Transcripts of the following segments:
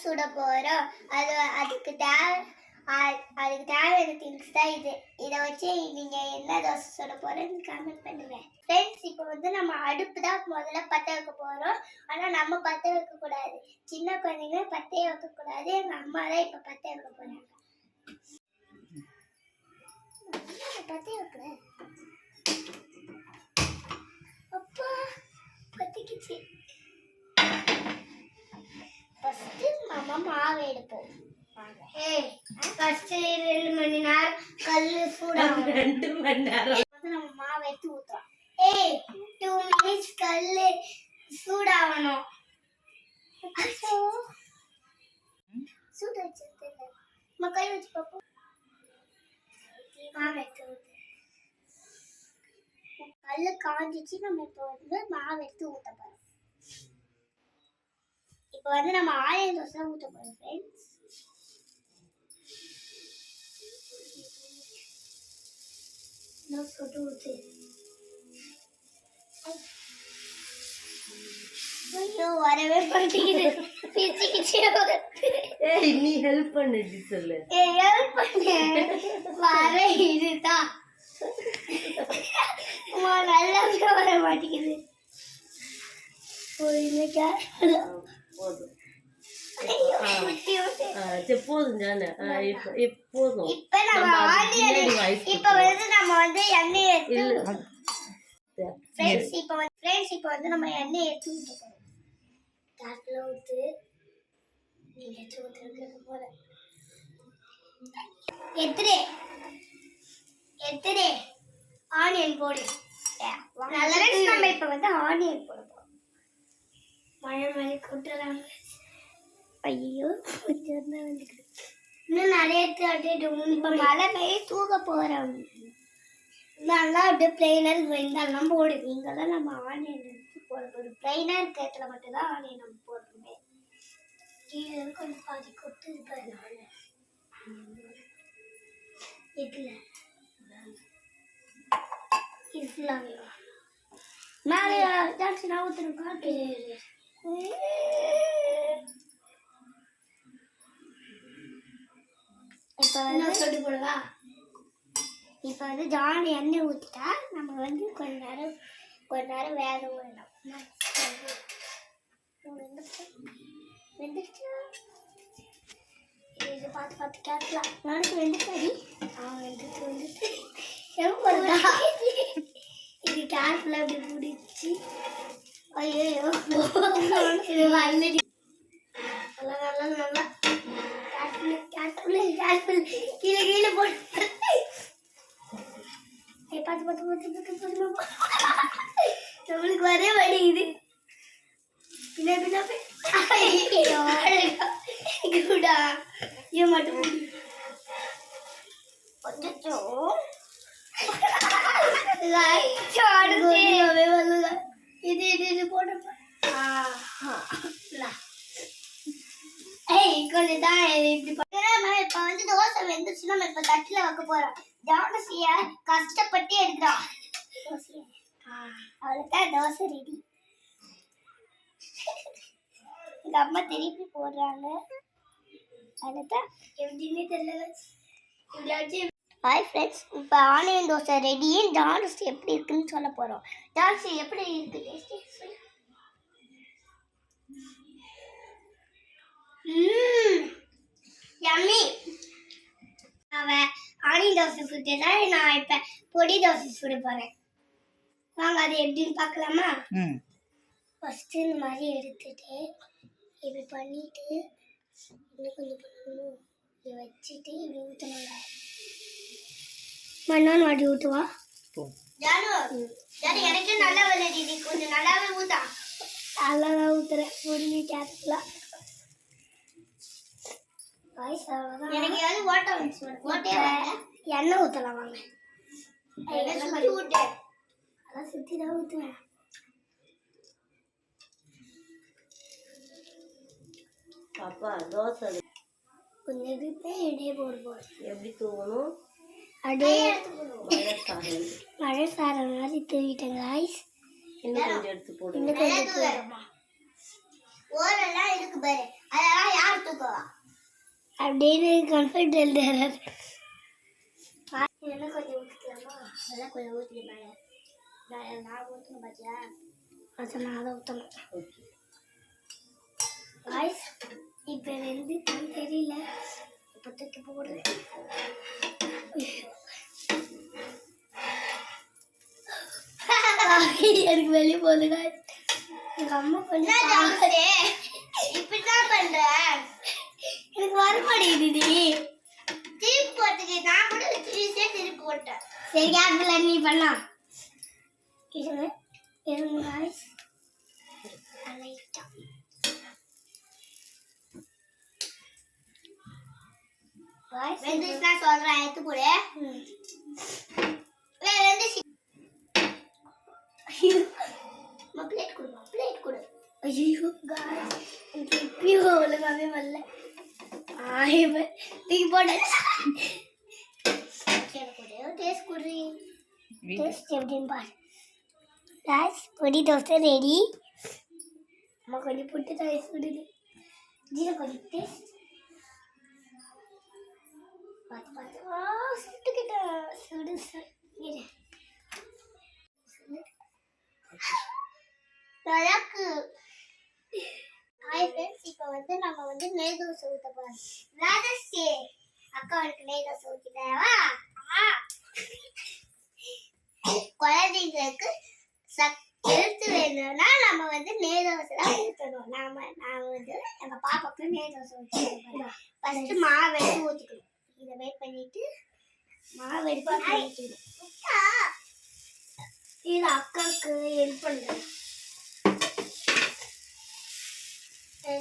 சுட போறோம். அதுக்கு தேவையான திங்ஸ் தான் இது. இதை வச்சு நீங்க என்ன தோசை சுட போறேன்னு கமெண்ட் பண்ணுங்க ஃப்ரெண்ட்ஸ். இப்போ வந்து நம்ம அடுப்பு தான் முதல்ல பற்ற வைக்க போறோம். ஆனா நம்ம பற்ற வைக்க கூடாது, சின்ன குழந்தைங்க பற்ற வைக்க கூடாது. எங்க அம்மா தான் இப்ப பற்ற வைக்க போறாங்க. பற்ற வைக்கல அப்பா பத்திக்கிச்சு. ஃபர்ஸ்ட் நம்ம மாவு எடுப்போம். ஃபர்ஸ்ட் 2 மணி நேரம் கல்லு சூடாகும். 2 மணி நேரம் நம்ம மாவு எடுத்து ஊத்துறோம். 2 மினிட்ஸ் கல்லு சூடாகணும். சூடாச்சு நம்ம கை வச்சு பார்ப்போம். மாவு எடுத்து ஊத்து. கல்லு காஞ்சிச்சு. நம்ம இப்போ வந்து மாவு எடுத்து ஊத்த போறோம். இப்போ வந்து நம்ம ஆனியன் தோசை ஊத்த போறோம் ஃப்ரெண்ட்ஸ். சொட்டு ஊத்து. ஐயோ வரவே மாட்டேங்குது. நீ ஹெல்ப் பண்ணு சொல்லு. ஹெல்ப் பண்ணு வர இதுதான் நல்லா வர மாட்டேங்குது. போதும் போதும். இப்ப வந்து நம்ம வந்து எண்ணெய் எடுத்து ஃப்ரெண்ட்ஸ் இப்போ வந்து நம்ம எண்ணெய் எடுத்து ஊத்த போறோம். தாட்ல ஊத்து. நீங்க எடுத்து ஊத்துறது போல எத்தனை ஆனியன் போடு. நம்ம இப்ப வந்து ஆனியன் போட போறோம். மழை மழை கொட்டுறாங்க. ஐயோ இன்னும் நிறைய எடுத்து இப்ப மழை பெய்ய தூக்க போறோம். நல்லா அப்படியே பிளெயினா இருந்தாலும் போடுது. இங்கெல்லாம் நம்ம ஆனியன் எடுத்து போட போறோம். பிளெயினா இருக்க இடத்துல மட்டும்தான் ஆனியன் நம்ம போடுறோமே. கீழே கொஞ்சம் பாதி கொட்டு இருப்பதுனால இதுல மேலே ஜான்சி நான் ஊத்துறேன் காட்டு. இப்போ வந்து ஜானி எண்ணெய் ஊற்றிட்டா நம்ம வந்து கொஞ்ச நேரம் வேக விடணும். வெந்துருச்சா இது பார்த்து கேட்கலாம். நானுக்கு வெந்துட்டாடி. வெந்துட்டு இது கேர்ஃபுல்லாக அப்படி பிடிச்சி. ஐயோ இது ஆல்ரெடி நல்லா கேர்ஃபுல் கீழே போட்டு பார்த்து நம்மளுக்கு வரவே மாட்டேங்குது. பின்னா ஏன் மட்டும் இது போட்டு கொஞ்சம் தான் இப்படி இப்ப வந்து தோசை வெந்துச்சு. நம்ம இப்ப தட்டுல வைக்க போறோம். ஜானசிய கஷ்டப்பட்டு எடுக்கிறோம். அவளுக்கு தோசை ரெடி. எங்க அம்மா திருப்பி போடுறாங்க. அதுதான் எப்படின்னு தெரியல. ஹாய் ஃப்ரெண்ட்ஸ், இப்போ ஆனியன் தோசை ரெடி. ஜான்சி எப்படி இருக்குன்னு சொல்ல போறோம். ஜான்சி எப்படி இருக்கு டேஸ்ட்? யம்மி. ஆனியன் தோசை சுட்டுதான் நான் இப்ப பொடி தோசை சுட போறேன். வாங்க அது எப்படின்னு பார்க்கலாமா? ஃபர்ஸ்ட் இந்த மாதிரி எடுத்துட்டு இப்படி பண்ணிட்டு இன்னும் கொஞ்சம் பண்ணணும். இதை வச்சுட்டு இப்படி ஊற்றணுங்க. மண்ணான் வாடி ஊற்றுவா. எனக்கு நல்லா விளையாடி. நீ கொஞ்சம் நல்லாவே ஊத்தா. நல்லாதான் ஊத்துறேன். பொறுமை கேட்கலாம். எனக்கு ஏதாவது ஓட்ட வந்துச்சு. எண்ணெய் ஊற்றலாம் வாங்க. அதான் சுற்றி தான் ஊற்றுவேன். பாப்பா தோசை கொஞ்சம் இதுப்பே இடையே போடுவோம். எப்படி தூவணும்? அப்படியே மழை சாரல் மாதிரி தூவிட்டேன் காய்ஸ். இன்னும் கொஞ்சம் எடுத்து போடுங்க. இன்னும் கொஞ்சம் ஓரெல்லாம் இருக்கு பாரு. அதெல்லாம் யார் தூக்குவா அப்படின்னு கான்ஃபிடென்ட் யாராவது என்ன கொஞ்சம் ஊற்றிக்கலாமா அதெல்லாம் கொஞ்சம் ஊற்றிக்கலாம் நான் ஊற்றணும் பார்த்தியா அது நான் அதை ஊற்றணும் வாய்ஸ் இப்போ வந்து தெரியல இப்போ தூக்கி போடுறேன் எனக்கு வெளியே போகுதுங்க எங்க அம்மா கொஞ்சம் இப்படிதான் பண்ற எனக்கு வர மாட்டேங்குது திருப்பி போட்டுக்கு நான் கூட திருப்பி போட்டேன் சரி கேட்கல நீ பண்ணலாம் இருங்க இருங்க guys. லைட்டா வெந்துச்சுன்னா சொல்றேன் எடுத்து போடு பிளேட் கொடுமா பிளேட் கொடு ஐயோ guys எனக்கு இப்பயும் ஒழுங்காவே வரல தூக்கி போட டேஸ்ட் குடி டேஸ்ட் எப்படின்னு பாரு guys பொடி தோசை ரெடி அம்மா கொஞ்சம் புட்டு தான் சுடுது ஜீரா கொஞ்சம் டேஸ்ட் பார்த்து பார்த்து சுட்டுக்கிட்ட சுடு இரு தலக்கு ஹாய் ஃப்ரெண்ட்ஸ் இப்போ வந்து நம்ம வந்து நெய் தோசை ஊற்ற போகிறோம் ராஜஸ்ரீ அக்கா எனக்கு நெய் தோசை ஊற்றி தரவா குழந்தைங்களுக்கு எழுத்து வேணும்னா நம்ம வந்து நெய் தோசை தான் ஊற்றணும் நான் வந்து எங்கள் பாப்பாவுக்கு நெய் தோசை ஊற்றி ஃபஸ்ட்டு மாவு எடுத்து ஊற்றிக்கணும் இதை வெயிட் பண்ணிட்டு மாவு எடுத்து ஊற்றிக்கணும் இது அக்காவுக்கு ஹெல்ப் பண்ணுறேன்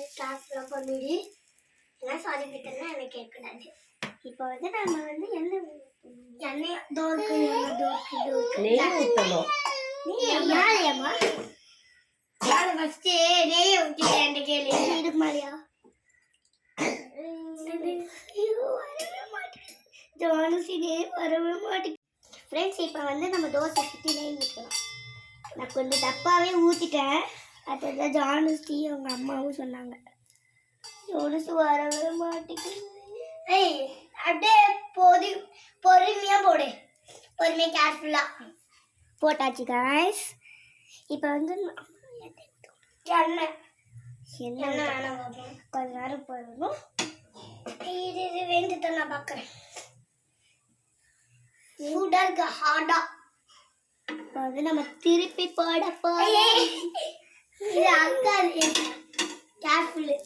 ஸ்டார்ட்லாம் பண்ணிடு எல்லாம் சாரி கிட்டனா எனக்கு கேட்கக்கூடாது இப்போ வந்து நம்ம வந்து எண்ணெய் தோக்கு நெய் ஊற்றணும் யாரையம்மா நான் ஃபஸ்ட்டு நெய்யை ஊற்றிட்டேன் என்கிட்ட கேளு இதுக்கு மாதிரியா ஜானுசினே வரவே மாட்டேங்குது ஃப்ரெண்ட்ஸ் இப்போ வந்து நம்ம தோசை சுற்றி நெய் ஊற்றலாம் நான் கொஞ்சம் தப்பாகவே ஊற்றிட்டேன் அதுதான் ஜானுசி அவங்க அம்மாவும் சொன்னாங்க ஜானுசி வரவே மாட்டேங்குது ஏய் அப்படியே பொறுமையாக போடு பொறுமையாக கேர்ஃபுல்லாக போட்டாச்சு காய்ஸ் இப்போ வந்து எண்ணெய் வேணாம் கொஞ்ச நேரம் போடணும் இது வேண்டியதை நான் பார்க்குறேன் சூடாக இருக்கு ஹார்டா வந்து நம்ம திருப்பி போட போறோம் இது அக்கா கேர்ஃபுல்லு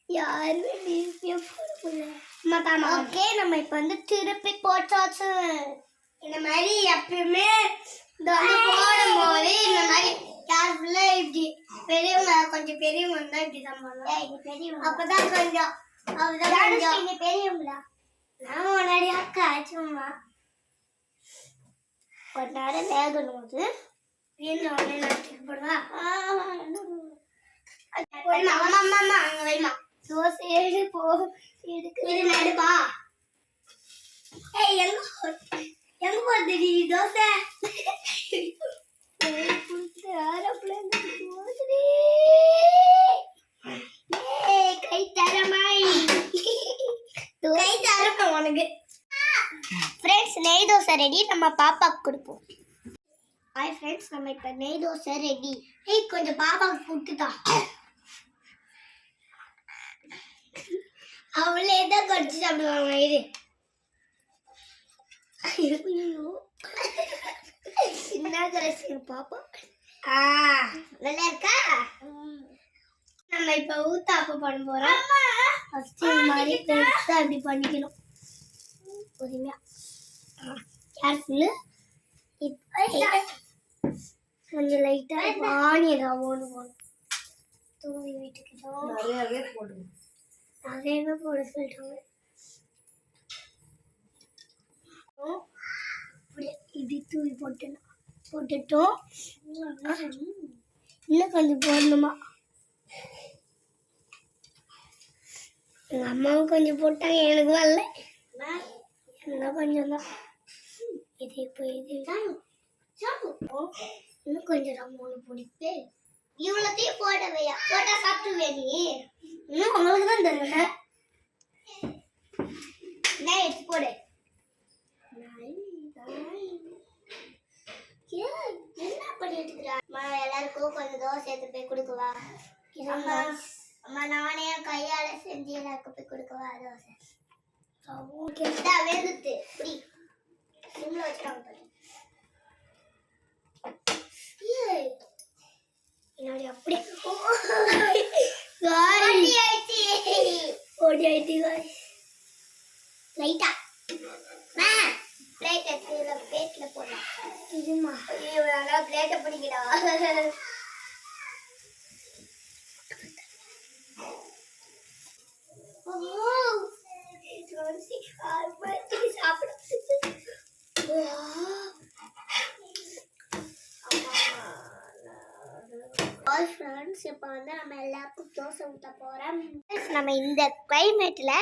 யாருமே திருப்பியே போட முடியல ஓகே நம்ம இப்போ வந்து திருப்பி போட்டாச்சு இந்த மாதிரி எப்பயுமே இந்த வந்து போடும்போது இந்த மாதிரி கேர்ஃபுல்லாக இப்படி பெரியவங்க கொஞ்சம் பெரியவங்க இருந்தால் இப்படி தான் பண்ணுவோம் அப்போதான் கொஞ்சம் அப்போதான் பெரியவங்களா நான் முன்னாடி அக்கா சும்மா கொஞ்ச நேரம் வேகணும் அது வேணும் உடனே நான் போடுவா அம்மா அங்கே வைமா தோசை எடுப்போ எடுக்கு நடுப்பா ஏய் எங்க போகுது நீ தோசை கை தரமாய் கை தரமா உனக்கு ஃப்ரெண்ட்ஸ் நெய் தோசை ரெடி நம்ம பாப்பாவுக்கு கொடுப்போம் ஹாய் ஃப்ரெண்ட்ஸ் நம்ம இப்போ நெய் தோசை ரெடி ஏய் கொஞ்சம் பாப்பாவுக்கு கொடுத்துதான் அவளே தான் கடிச்சு சாப்பிடுவாங்க இது என்ன கடைசி பாப்பா நல்லா இருக்கா நம்ம இப்போ ஊத்தாப்பம் பண்ண போறோம் ஃபர்ஸ்ட் இந்த மாதிரி பெருசா அப்படி பண்ணிக்கணும் பொறுமையா கேர்ஃபுல்லு இப்போ கொஞ்சம் லைட்டா ஆனியன் ஒன்று போகணும் தூவி விட்டுக்கிட்டோம் நிறையவே போடுங்க நிறையவே போட சொல்லிட்டாங்க இப்படி தூவி போட்டுட்டோம் இன்னும் கொஞ்சம் போடணுமா எங்கள் அம்மாவும் கொஞ்சம் போட்டாங்க எனக்கு வரல இன்னும் கொஞ்சம் தான் இது இப்போ இது இன்னும் கொஞ்சம் ரம்மோன்னு பிடிப்பு இவ்வளோத்தையும் போடவையா போட்டா சாப்பிட்டுவே நீ இன்னும் உங்களுக்கு தான் தருவேன் என்ன எடுத்து போடு என்ன பண்ணிட்டு இருக்கிறா எல்லாருக்கும் கொஞ்சம் தோசை எடுத்து போய் கொடுக்கவா அம்மா நானே கையால செஞ்சு எல்லாருக்கும் போய் கொடுக்கவா தோசை வேந்துட்டு இப்படி சிம்ல வச்சுட்டாங்க என்னோட அப்படி ஓடி ஆயிடுச்சு லைட்டா பிளேட் எடுத்து பிளேட்ல போடலாம் இதுமா ஐயோ நல்லா பிளேட்டை பிடிக்கடா இப்போ வந்து நம்ம எல்லாருக்கும் தோசை ஊற்ற போறோம் நம்ம இந்த கிளைமேட்ல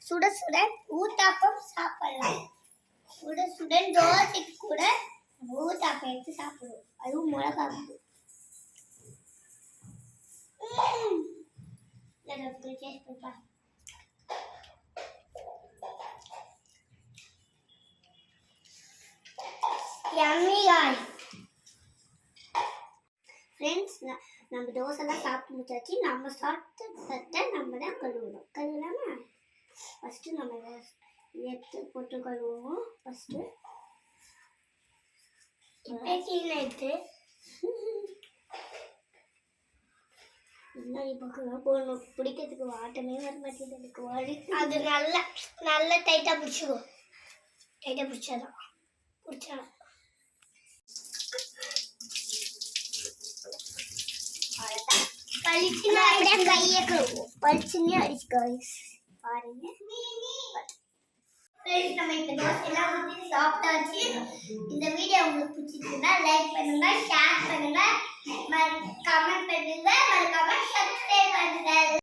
சுட சுட ஊத்தாப்பம் சாப்பிடலாம் சுட சுட தோசைக்கு கூட ஊத்தாப்பம் எடுத்து சாப்பிடுவோம் அதுவும் மிளகா Yummy guys. Friends, நம்ம தோசைலாம் சாப்பிட்டு முடிச்சாச்சு நம்ம சாப்பிட்ட தட்டை நம்ம தான் கழுவணும் கழுவலாமா ஃபஸ்ட்டு நம்ம எடுத்து போட்டு கழுவுவோம் ஃபஸ்ட்டு கீழே எடுத்து முன்னாடி பக்கம் போடணும் பிடிக்கிறதுக்கு வாட்டமே வர மாட்டேங்குது எனக்கு வழி அது நல்லா டைட்டாக பிடிச்சிக்கோ டைட்டாக பிடிச்சாதான் பிடிச்சா கையை கழுவோம் பளிச்சுன்னு அடிச்சுக்கோ பாருங்க நம்ம இப்போ தோசை எல்லாம் ஊற்றி சாப்பிட்டாச்சு இந்த வீடியோ உங்களுக்கு பிடிச்சிருக்குன்னா லைக் பண்ணுங்க ஷேர் பண்ணுங்க கமெண்ட் பண்ணுங்க மறக்காம சப்ஸ்கிரைப் பண்ணுங்க